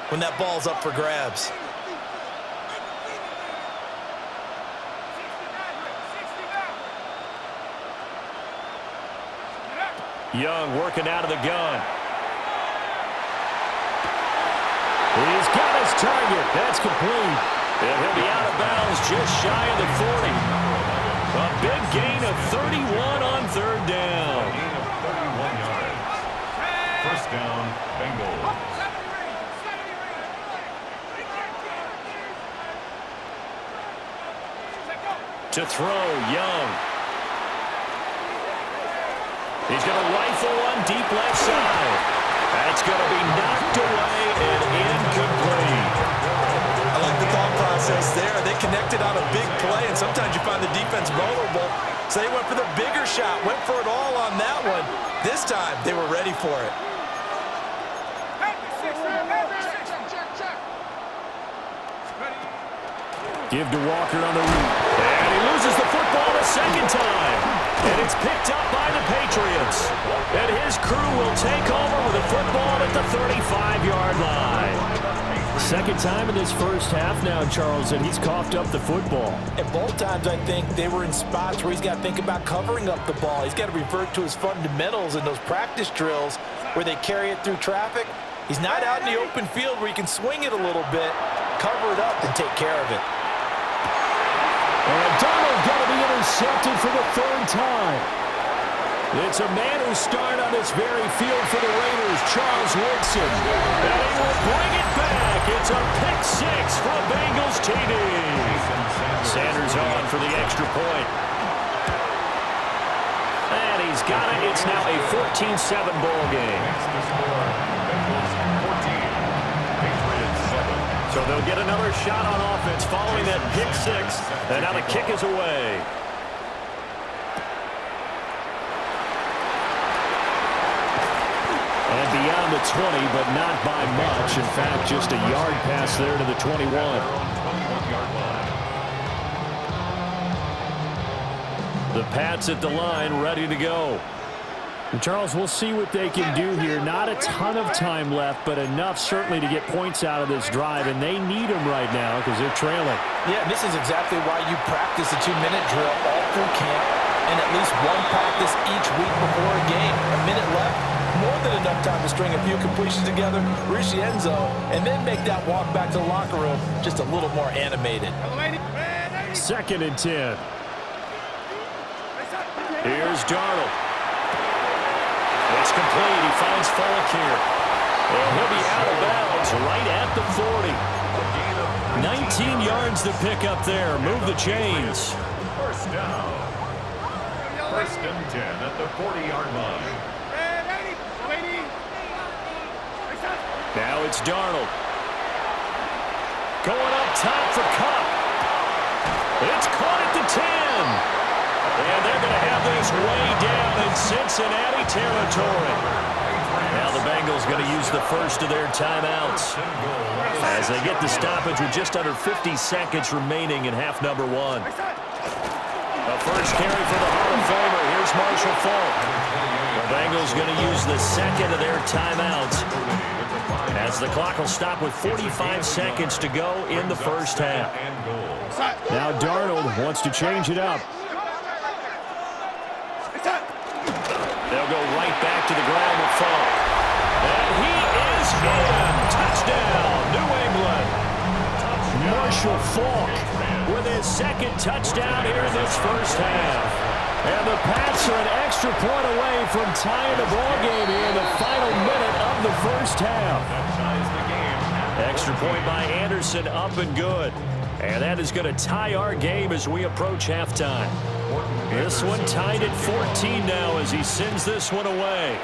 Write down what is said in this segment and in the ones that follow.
when that ball's up for grabs. Young working out of the gun. He's got his target. That's complete. And he'll be out of bounds just shy of the 40. A big gain of 31 on third down. Gain of 31 yards. First down, Bengals. To throw, Young. He's going to rifle one deep left side. That's going to be knocked away and incomplete. I like the thought process there. They connected on a big play, and sometimes you find the defense vulnerable. So they went for the bigger shot, went for it all on that one. This time, they were ready for it. Give to Walker on the route. And he loses the football the second time. And it's picked up by the Patriots. And his crew will take over with the football at the 35-yard line. Second time in this first half now, Charles, and he's coughed up the football. And both times, I think, they were in spots where he's got to think about covering up the ball. He's got to revert to his fundamentals in those practice drills where they carry it through traffic. He's not out in the open field where he can swing it a little bit, cover it up, and take care of it. And Donald going to be intercepted for the third time. It's a man who started on this very field for the Raiders, Charles Woodson. And he will bring it back. It's a pick six for a Bengals TD. Sanders on for the extra point. And he's got it. It's now a 14-7 ball game. So they'll get another shot on offense following that pick six. And now the kick is away. And beyond the 20, but not by much. In fact, just a yard pass there to the 21. The Pats at the line, ready to go. And Charles, we'll see what they can do here. Not a ton of time left, but enough certainly to get points out of this drive, and they need them right now because they're trailing. Yeah, this is exactly why you practice a 2-minute drill all through camp and at least one practice each week before a game. A minute left, more than enough time to string a few completions together, reach the end zone, and then make that walk back to the locker room just a little more animated. Second and 10. Here's Darnold. It's complete. He finds Falk here. And he'll be out of bounds right at the 40. 19 yards to pick up there. Move the chains. First down. First and 10 at the 40-yard line. Now it's Darnold. Going up top for Kupp. It's caught at the 10. And they're going to have this way down in Cincinnati territory. Now the Bengals going to use the first of their timeouts as they get the stoppage with just under 50 seconds remaining in half number one. A first carry for the Hall of Famer. Here's Marshall Faulk. The Bengals going to use the second of their timeouts as the clock will stop with 45 seconds to go in the first half. Now Darnold wants to change it up. They'll go right back to the ground with Faulk. And he is in. Touchdown, New England. Marshall Faulk with his second touchdown here in this first half. And the Pats are an extra point away from tying the ball game here in the final minute of the first half. Extra point by Anderson, up and good. And that is going to tie our game as we approach halftime. This one tied at 14 now as he sends this one away.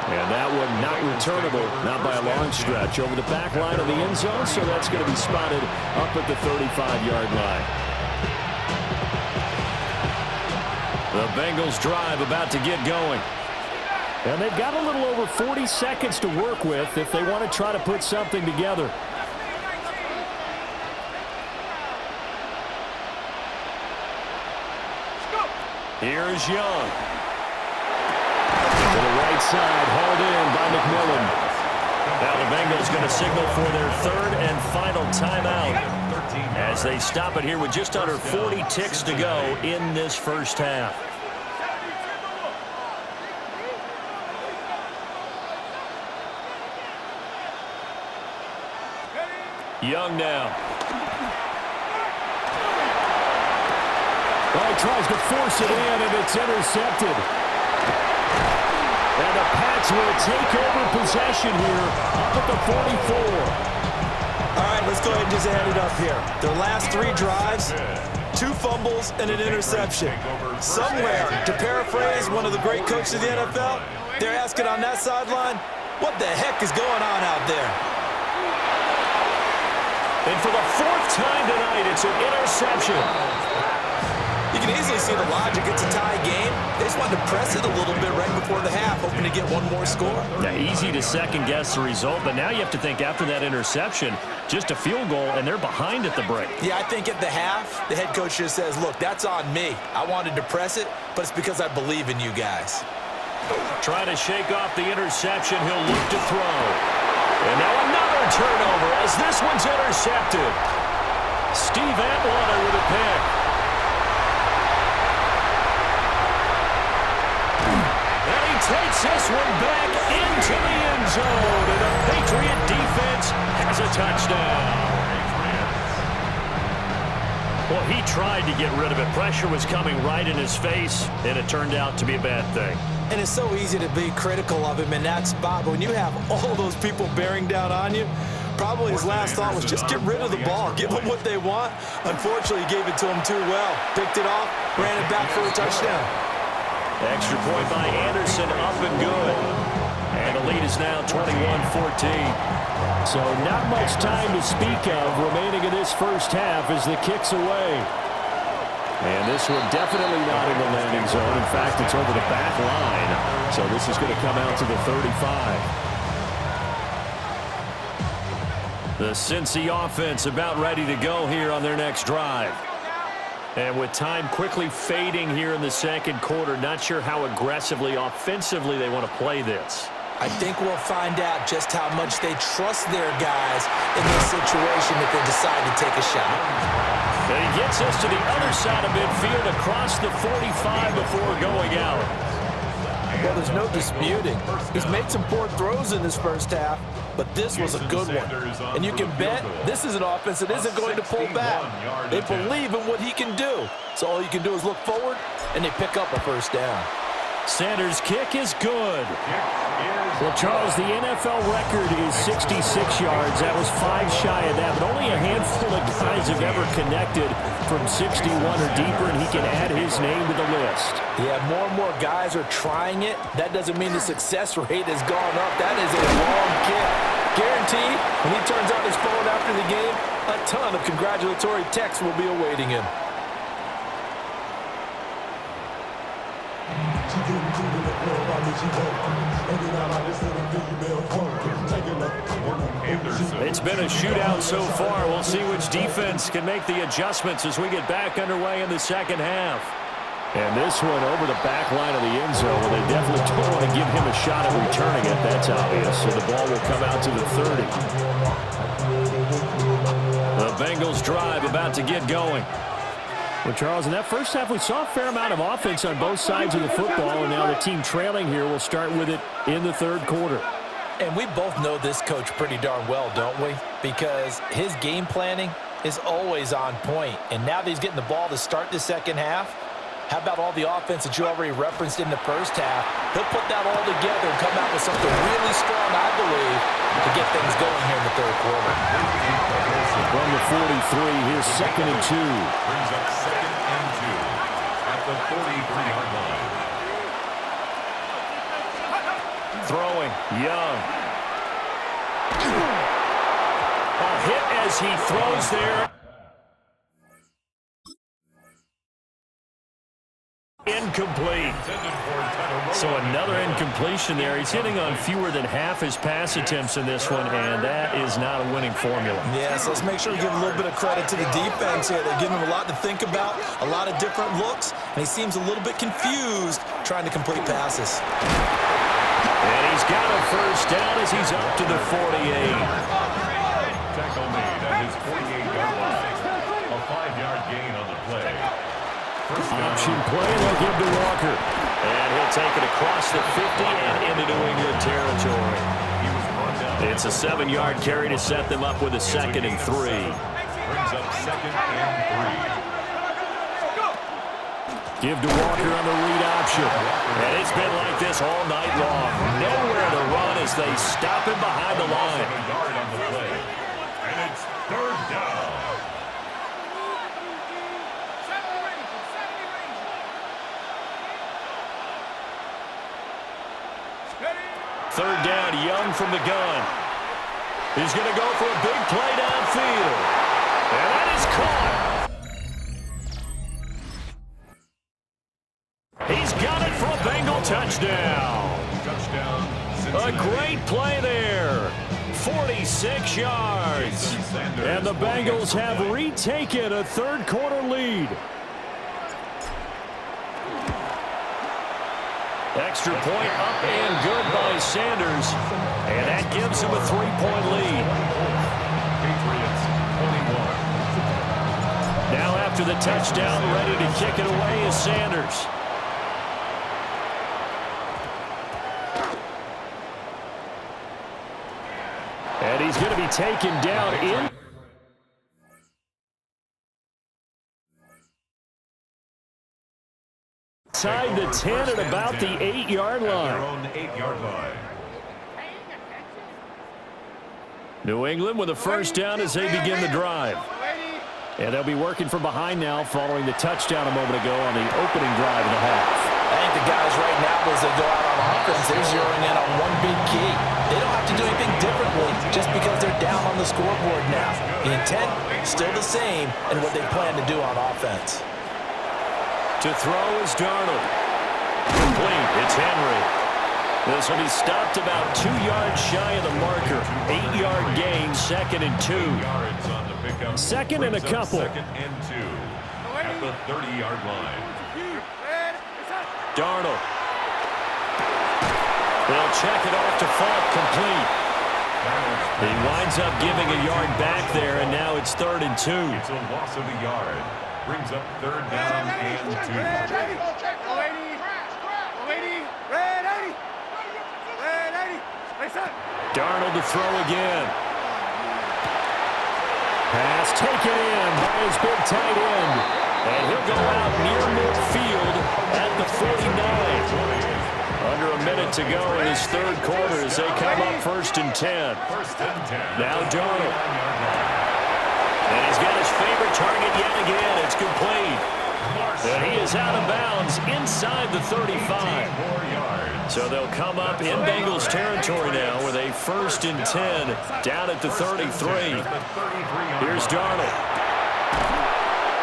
And that one not returnable, not by a long stretch, over the back line of the end zone, so that's going to be spotted up at the 35-yard line. The Bengals drive about to get going. And they've got a little over 40 seconds to work with if they want to try to put something together. Here's Young. To the right right side, hauled in by McMillan. Now the Bengals going to signal for their third and final timeout as they stop it here with just under 40 ticks to go in this first half. Young now. Well, he tries to force it in, and it's intercepted. And the Pats will take over possession here up at the 44. All right, let's go ahead and just add it up here. Their last 3 drives, 2 fumbles and an interception. Somewhere, to paraphrase one of the great coaches of the NFL, they're asking on that sideline, what the heck is going on out there? And for the 4th time tonight, it's an interception. You can easily see the logic. It's a tie game. They just wanted to press it a little bit right before the half, hoping to get one more score. Yeah, easy to second-guess the result, but now you have to think after that interception, just a field goal, and they're behind at the break. Yeah, I think at the half, the head coach just says, look, that's on me. I wanted to press it, but it's because I believe in you guys. Trying to shake off the interception. He'll look to throw. And now another turnover as this one's intercepted. Steve Atwater with a pick. And he takes this one back into the end zone. And the Patriot defense has a touchdown. Well, he tried to get rid of it. Pressure was coming right in his face, and it turned out to be a bad thing. And it's so easy to be critical of him in that spot. But when you have all those people bearing down on you, probably his last thought was just get rid of the ball. Give them what they want. Unfortunately, he gave it to them too well. Picked it off, ran it back for a touchdown. Extra point by Anderson, up and good. And the lead is now 21-14. So not much time to speak of remaining in this first half as the kick's away. And this one definitely not in the landing zone. In fact, it's over the back line. So this is going to come out to the 35. The Cincy offense about ready to go here on their next drive. And with time quickly fading here in the second quarter, not sure how aggressively, offensively they want to play this. I think we'll find out just how much they trust their guys in this situation if they decide to take a shot. And he gets us to the other side of midfield across the 45 before going out. Well, there's no disputing. He's made some poor throws in this first half, but this was a good one. And you can bet this is an offense that isn't going to pull back. They believe in what he can do. So all you can do is look forward, and they pick up a first down. Sanders' kick is good. Well, Charles, the NFL record is 66 yards. That was 5 shy of that, but only a handful of guys have ever connected from 61 or deeper, and he can add his name to the list. Yeah, more and more guys are trying it. That doesn't mean the success rate has gone up. That is a long kick. Guaranteed, when he turns on his phone after the game, a ton of congratulatory texts will be awaiting him. It's been a shootout so far. We'll see which defense can make the adjustments as we get back underway in the second half. And this one over the back line of the end zone. Well, they definitely don't want to give him a shot at returning it. That's obvious. So the ball will come out to the 30. The Bengals drive about to get going. Well, Charles, in that first half, we saw a fair amount of offense on both sides of the football, and now the team trailing here will start with it in the third quarter. And we both know this coach pretty darn well, don't we? Because his game planning is always on point. And now that he's getting the ball to start the second half, how about all the offense that you already referenced in the first half? He'll put that all together and come out with something really strong, I believe, to get things going here in the third quarter. From the 43, here's 2nd and 2. Brings up 2nd and 2 at the 43-yard line. Throwing, Young. A hit as he throws there. Incomplete. So another incompletion there. He's hitting on fewer than half his pass attempts in this one, and that is not a winning formula. Yes, let's make sure we give a little bit of credit to the defense here. They're giving him a lot to think about, a lot of different looks, and he seems a little bit confused trying to complete passes. he's got a first down as he's up to the 48. Tackle made at his 48-yard line. A 5-yard gain on the play. Option play, they'll give to Walker. And he'll take it across the 50 and into New England territory. It's a 7-yard carry to set them up with a 2nd and 3. Brings up 2nd and 3. Give to Walker on the read option. And it's been like this all night long. Nowhere to run as they stop him behind the line. A yard on the play. And it's 3rd down. Third down, Young from the gun. He's going to go for a big play downfield. And that is caught. He's got it for a Bengal touchdown. Touchdown, A Cincinnati. great play there. 46 yards. And the Bengals have retaken a third-quarter lead. Extra point up and good by Sanders. And that gives him a 3-point lead. Patriots 21. Now after the touchdown, ready to kick it away is Sanders. And he's going to be taken down inside the 10 at about the 8-yard Their line. own 8-yard line. New England with a first down as they begin the drive. And they'll be working from behind now following the touchdown a moment ago on the opening drive of the half. I think the guys right now, as they go out on offense, they're zeroing in on one big key. They don't have to do anything differently just because they're down on the scoreboard now. The intent still the same in what they plan to do on offense. To throw is Darnold. Complete. It's Henry. This will be stopped about 2 yards shy of the marker. 8-yard gain, 2nd and 2. Yards on the pickup. 2nd and a Brings up couple. 2nd and 2 at the 30-yard line. Darnold. They'll check it off to Falk. Complete. He winds up giving a yard back there, and now it's 3rd and 2. It's a loss of a yard. Brings up 3rd down and 2. Darnold to throw again. Pass taken in by his big tight end. And he'll go out near midfield at the 49. Under a minute to go in his third quarter as they come up 1st and 10. Now Darnold. And he's got his favorite target yet again. It's complete. And he is out of bounds inside the 35. So they'll come up in Bengals territory now with a 1st and 10 down at the 33. Here's Darnold.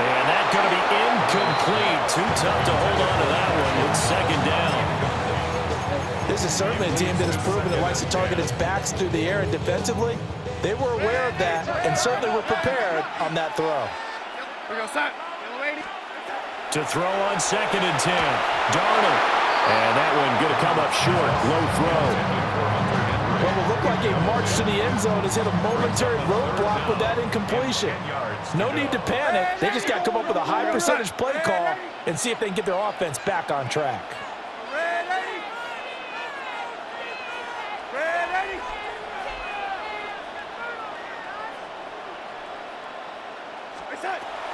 And that's going to be incomplete. Too tough to hold on to that one. It's 2nd down. This is certainly a team that has proven it likes to target its backs through the air and defensively. They were aware of that and certainly were prepared on that throw. To throw on 2nd and 10. Darnold. And that one going to come up short. Low throw. What will look like a march to the end zone has hit a momentary roadblock with that incompletion. No need to panic. They just got to come up with a high percentage play call and see if they can get their offense back on track.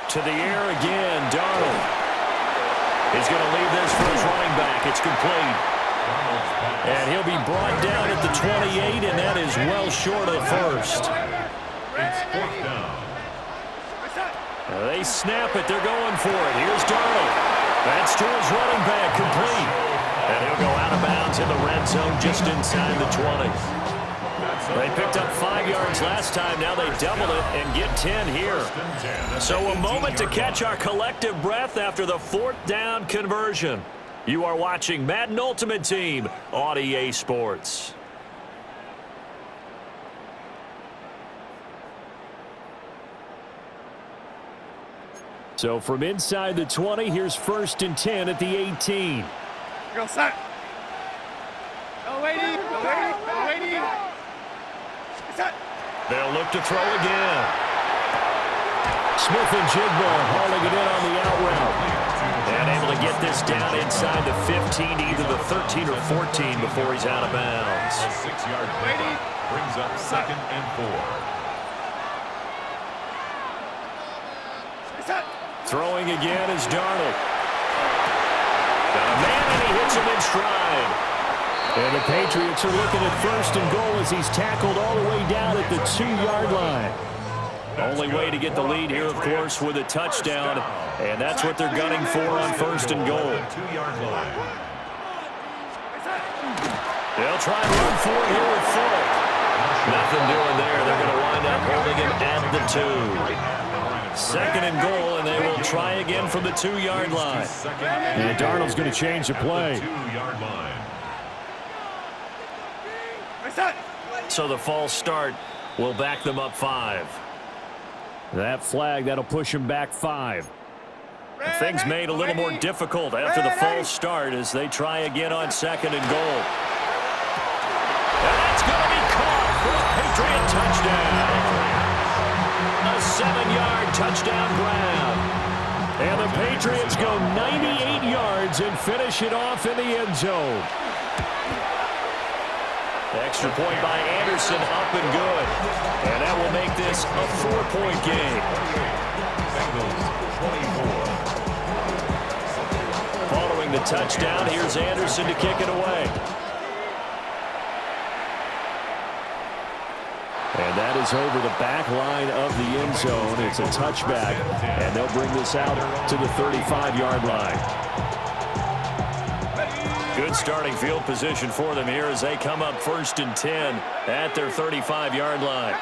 To the air again, Darnold. He's going to leave this for his running back. It's complete. And he'll be brought down at the 28, and that is well short of the 1st. It's 4th down. They snap it. They're going for it. Here's Darnold. That's to his running back, complete. And he'll go out of bounds in the red zone just inside the 20. They picked up 5 yards last time. Now they double it and get 10 here. So a moment to catch our collective breath after the 4th down conversion. You are watching Madden Ultimate Team on EA Sports. So from inside the 20, here's 1st and 10 at the 18. Go, set. Go, lady. Go, lady. They'll look to throw again. Smith-Njigba hauling it in on the out route. And able to get this down inside the 15, either the 13 or 14 before he's out of bounds. A 6-yard pickup brings up 2nd and 4. Throwing again is Darnold. Got a man, and he hits him in stride. And the Patriots are looking at 1st and goal as he's tackled all the way down at the 2-yard line. Only way to get the lead here, of course, with a touchdown. And that's what they're gunning for on 1st and goal. 2-yard line. They'll try and run for it here with Fulk. Nothing doing there. They're going to wind up holding him at the 2. 2nd and goal, and they will try again from the 2-yard line. And Darnold's going to change the play. 2-yard line. So the false start will back them up 5. That flag, that'll push him back 5. Things made a little more difficult after the false start as they try again on 2nd and goal. And that's going to be caught for a Patriot touchdown. A 7-yard touchdown grab. And the Patriots go 98 yards and finish it off in the end zone. Extra point by Anderson, up and good. And that will make this a 4-point game. Bengals 24. Following the touchdown, here's Anderson to kick it away. And that is over the back line of the end zone. It's a touchback, and they'll bring this out to the 35-yard line. Good starting field position for them here as they come up 1st and 10 at their 35-yard line.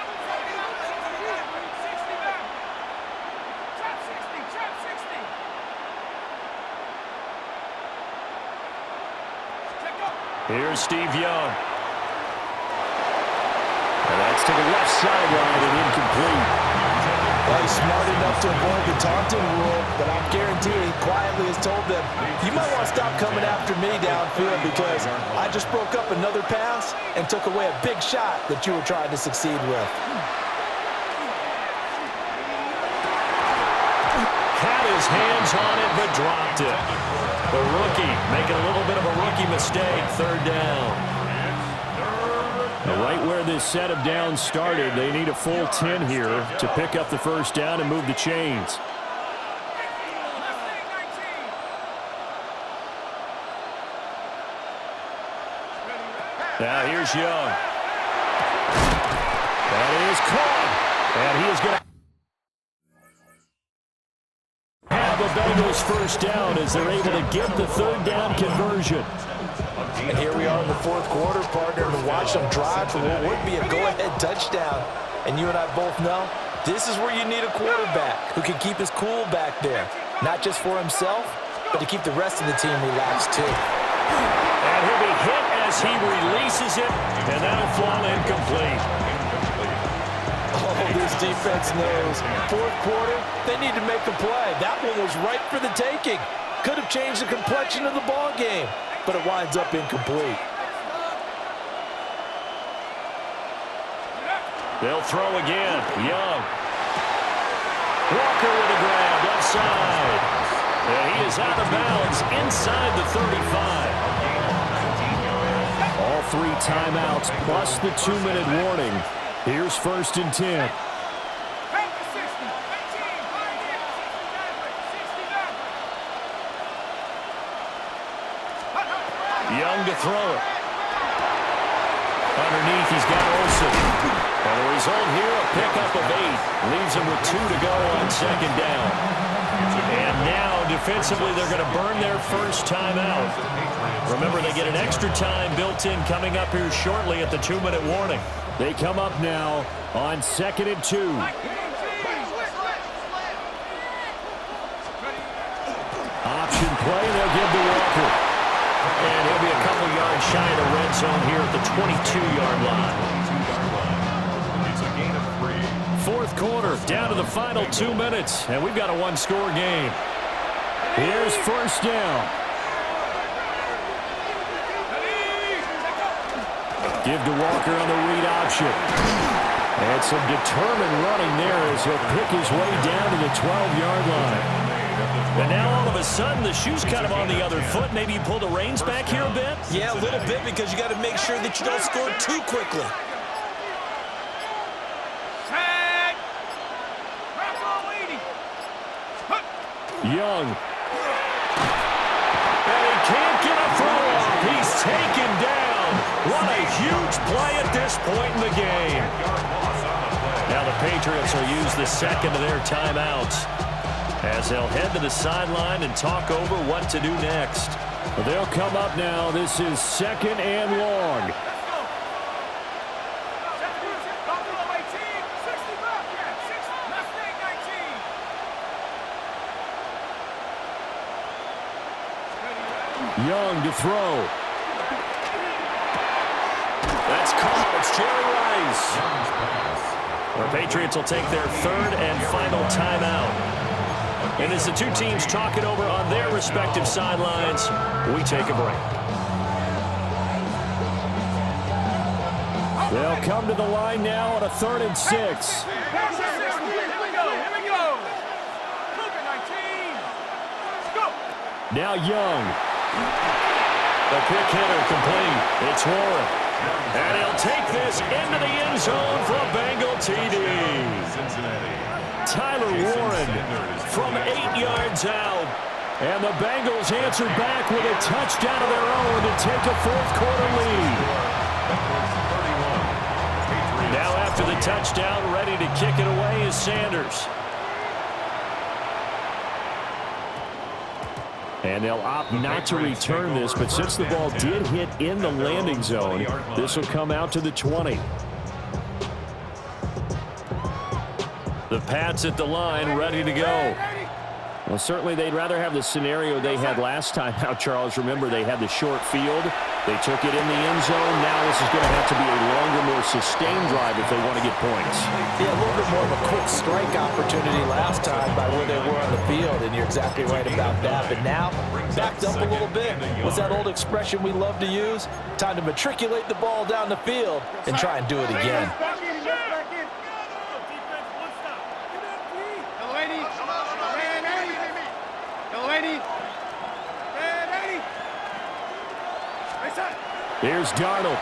Here's Steve Young. And that's to the left sideline and incomplete. Well, he's smart enough to avoid the taunting rule, but I'm guaranteeing he quietly has told them, you might want to stop coming after me downfield because I just broke up another pass and took away a big shot that you were trying to succeed with. Had his hands on it, but dropped it. The rookie making a little bit of a rookie mistake, 3rd down. And right where this set of downs started, they need a full 10 here to pick up the 1st down and move the chains. Now here's Young. That is caught. And he is going to have the Bengals 1st down as they're able to get the 3rd down conversion. And here we are in the 4th quarter, partner, to watch them drive for what would be a go-ahead touchdown. And you and I both know this is where you need a quarterback who can keep his cool back there. Not just for himself, but to keep the rest of the team relaxed too. And he'll be hit as he releases it, and that'll fall incomplete. Oh, this defense knows. 4th quarter, they need to make a play. That one was right for the taking. Could have changed the complexion of the ball game, but it winds up incomplete. They'll throw again. Young. Walker with a grab, left side. And he is out of bounds inside the 35. All 3 timeouts plus the 2-minute warning. Here's 1st and 10. Young to throw it. Underneath, he's got Olsen. And the result here, a pickup of 8. Leaves him with 2 to go on 2nd down. And now, defensively, they're going to burn their 1st timeout. Remember, they get an extra time built in coming up here shortly at the 2-minute warning. They come up now on 2nd and 2. Option play, they'll give to Walker. And he'll be a couple yards shy of the red zone here at the 22-yard line. It's a gain of 3. 4th quarter, down to the final 2 minutes, and we've got a 1-score game. Here's 1st down. Give to Walker on the read option. And some determined running there as he'll pick his way down to the 12-yard line. And now all of a sudden the shoe's kind of on the other foot. Maybe you pull the reins back here a bit? Yeah, a little bit, because you got to make sure that you don't score too quickly. Young. And he can't get a throw off. He's taken down. What a huge play at this point in the game. Now the Patriots will use the second of their timeouts as they'll head to the sideline and talk over what to do next. They'll come up now. This is 2nd and long. Young to throw. That's caught. It's Jerry Rice. The Patriots will take their 3rd and final timeout. And as the two teams talk it over on their respective sidelines, we take a break. They'll come to the line now on a 3rd and 6. Here we go. Cougar 19. Go. Now Young. The pick hitter complete. It's Warren. And he'll take this into the end zone for a Bengal TD. Tyler Warren from 8 yards out. And the Bengals answer back with a touchdown of their own to take a 4th-quarter lead. Now after the touchdown, ready to kick it away is Sanders. And they'll opt not to return this, but since the ball did hit in the landing zone, this will come out to the 20. The Pats at the line, ready to go. Well, certainly they'd rather have the scenario they had last time out, Charles. Remember, they had the short field. They took it in the end zone. Now this is going to have to be a longer, more sustained drive if they want to get points. Yeah, a little bit more of a quick strike opportunity last time by where they were on the field, and you're exactly right about that. But now, backed up a little bit. What's that old expression we love to use? Time to matriculate the ball down the field and try and do it again. Here's Darnold.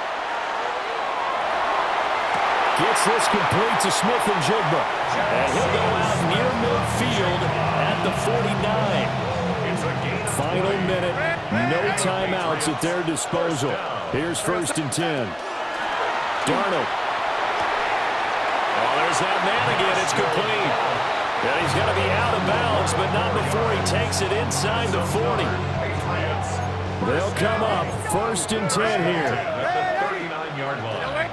Gets this complete to Smith-Njigba. And he'll go out near midfield at the 49. Final minute. No timeouts at their disposal. Here's 1st and 10. Darnold. Oh, there's that man again. It's complete. And he's going to be out of bounds, but not before he takes it inside the 40. They'll come up 1st and 10 here. 39-yard line.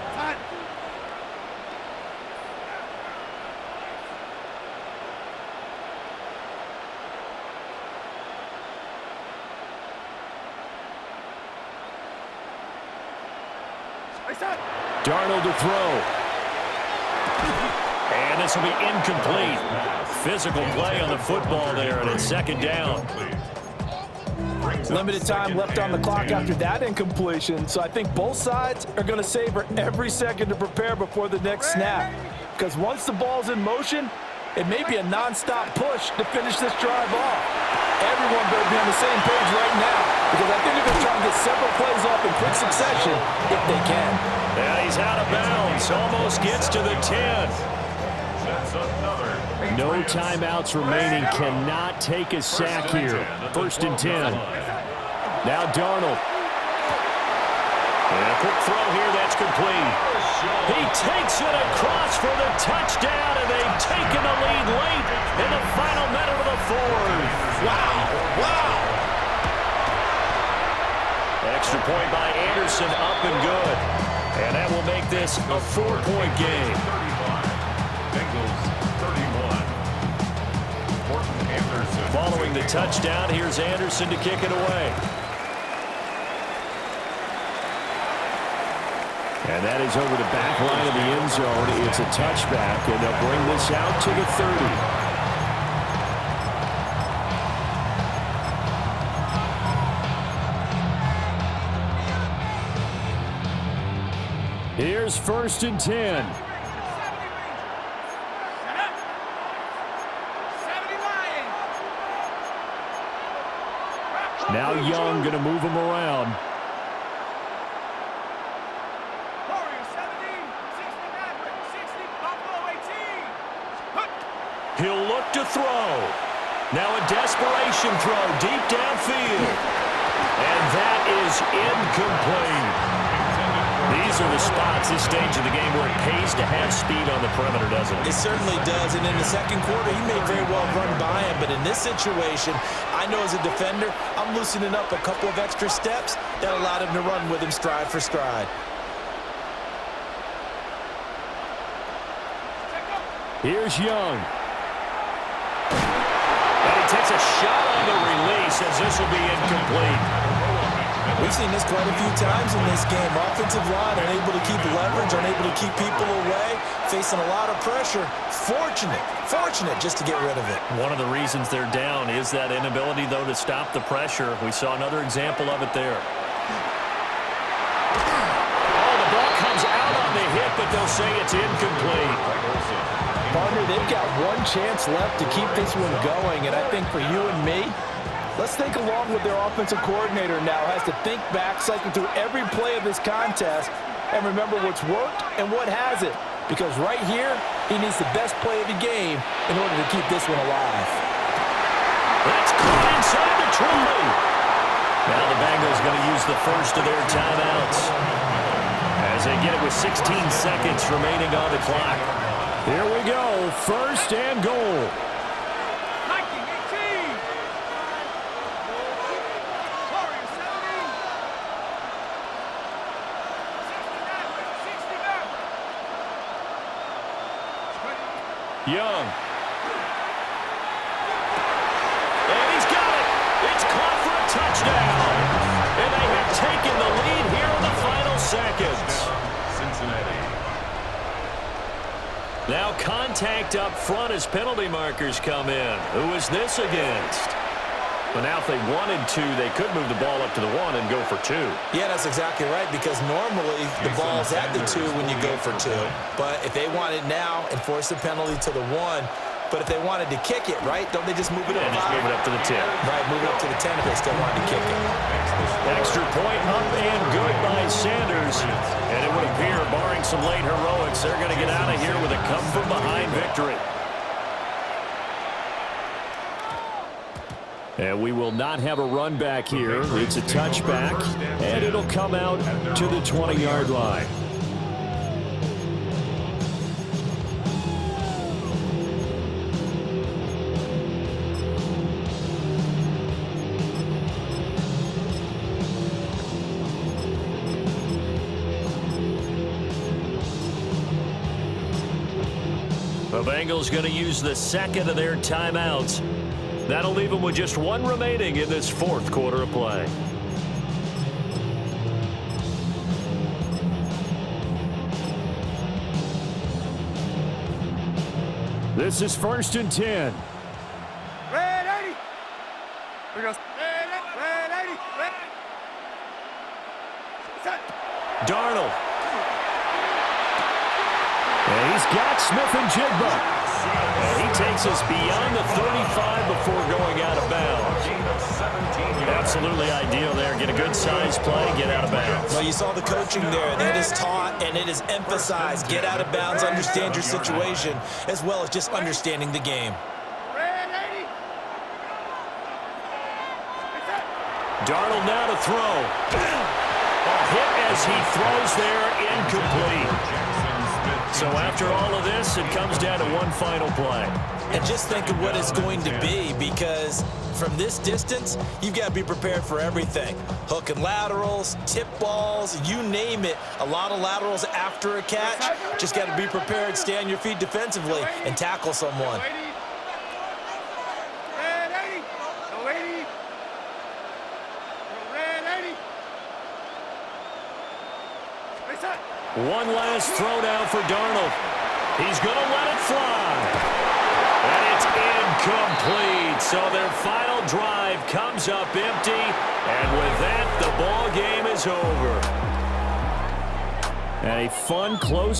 Darnold to throw. And this will be incomplete. Physical play on the football there, and it's 2nd down. Limited time left on the clock after that incompletion, so I think both sides are going to savor every second to prepare before the next snap. Because once the ball's in motion, it may be a non-stop push to finish this drive off. Everyone better be on the same page right now, because I think they're going to try and get several plays off in quick succession if they can. Yeah, he's out of bounds. Almost gets to the 10. No timeouts remaining. Cannot take a sack here. 1st and 10. Now Darnold. And a quick throw here, that's complete. He takes it across for the touchdown, and they've taken the lead late in the final minute of the 4th. Wow. Extra point by Anderson, up and good. And that will make this a 4-point game. Bengals 31. Morton Anderson. Following the touchdown, here's Anderson to kick it away. And that is over the back line of the end zone. It's a touchback, and they'll bring this out to the 30. Here's 1st and 10. Now Young going to move him around. Warriors 17, 60 Maverick, 60 Buffalo 18. Hut. He'll look to throw. Now a desperation throw deep downfield. And that is incomplete. These are the spots, this stage of the game, where it pays to have speed on the perimeter, doesn't it? It certainly does, and in the second quarter, he may very well run by him, but in this situation, I know as a defender, I'm loosening up a couple of extra steps that allowed him to run with him stride for stride. Here's Young. And he takes a shot on the release as this will be incomplete. We've seen this quite a few times in this game. Offensive line unable to keep leverage, unable to keep people away, facing a lot of pressure. Fortunate just to get rid of it. One of the reasons they're down is that inability, though, to stop the pressure. We saw another example of it there. Oh, the ball comes out on the hit, but they'll say it's incomplete. Partner, they've got one chance left to keep this one going, and I think for you and me, let's think along with their offensive coordinator now. Has to think back, cycle through every play of this contest, and remember what's worked and what hasn't. Because right here, he needs the best play of the game in order to keep this one alive. That's caught inside the 20. Now the Bengals going to use the first of their timeouts as they get it with 16 seconds remaining on the clock. Here we go, first and goal. 19-18. Warriors 17. 60 Maverick, 60 Maverick. Young. And he's got it. It's caught for a touchdown. And they have taken the lead here in the final seconds. Cincinnati. Now contact up front as penalty markers come in. Who is this against? But now if they wanted to, they could move the ball up to the 1 and go for 2. Yeah, that's exactly right, because normally the ball's at the 2 when you go for 2. But if they want it now and force the penalty to the 1, but if they wanted to kick it, right, don't they just move it up? And just move it up to the 10. Right, move it up to the 10 if they still wanted to kick it. Extra point up and good by Sanders. And it would appear, barring some late heroics, they're going to get out of here with a come-from-behind victory. And we will not have a run back here. It's a touchback, and it'll come out to the 20-yard line. The Bengals going to use the second of their timeouts. That'll leave them with just one remaining in this fourth quarter of play. This is first and 10. Red 80. Here we go. Red 80. Red. Set. Darnold. And he's got Smith and Jigba. And he takes us beyond the 35 before going out of bounds. Absolutely ideal there. Get a good size play, get out of bounds. Well, you saw the coaching there. That is taught and it is emphasized. Get out of bounds, understand your situation, as well as just understanding the game. Red 80. Set. Darnold now to throw. A hit as he throws there, incomplete. So after all of this, it comes down to one final play. And just think of what it's going to be, because from this distance, you've got to be prepared for everything. Hook and laterals, tip balls, you name it. A lot of laterals after a catch. Just got to be prepared, stay on your feet defensively, and tackle someone. Red 80. No 80. Red 80. Reset. One last throw down for Darnold. He's going to let it fly. And it's incomplete. So their final drive comes up empty. And with that, the ball game is over. And a fun, close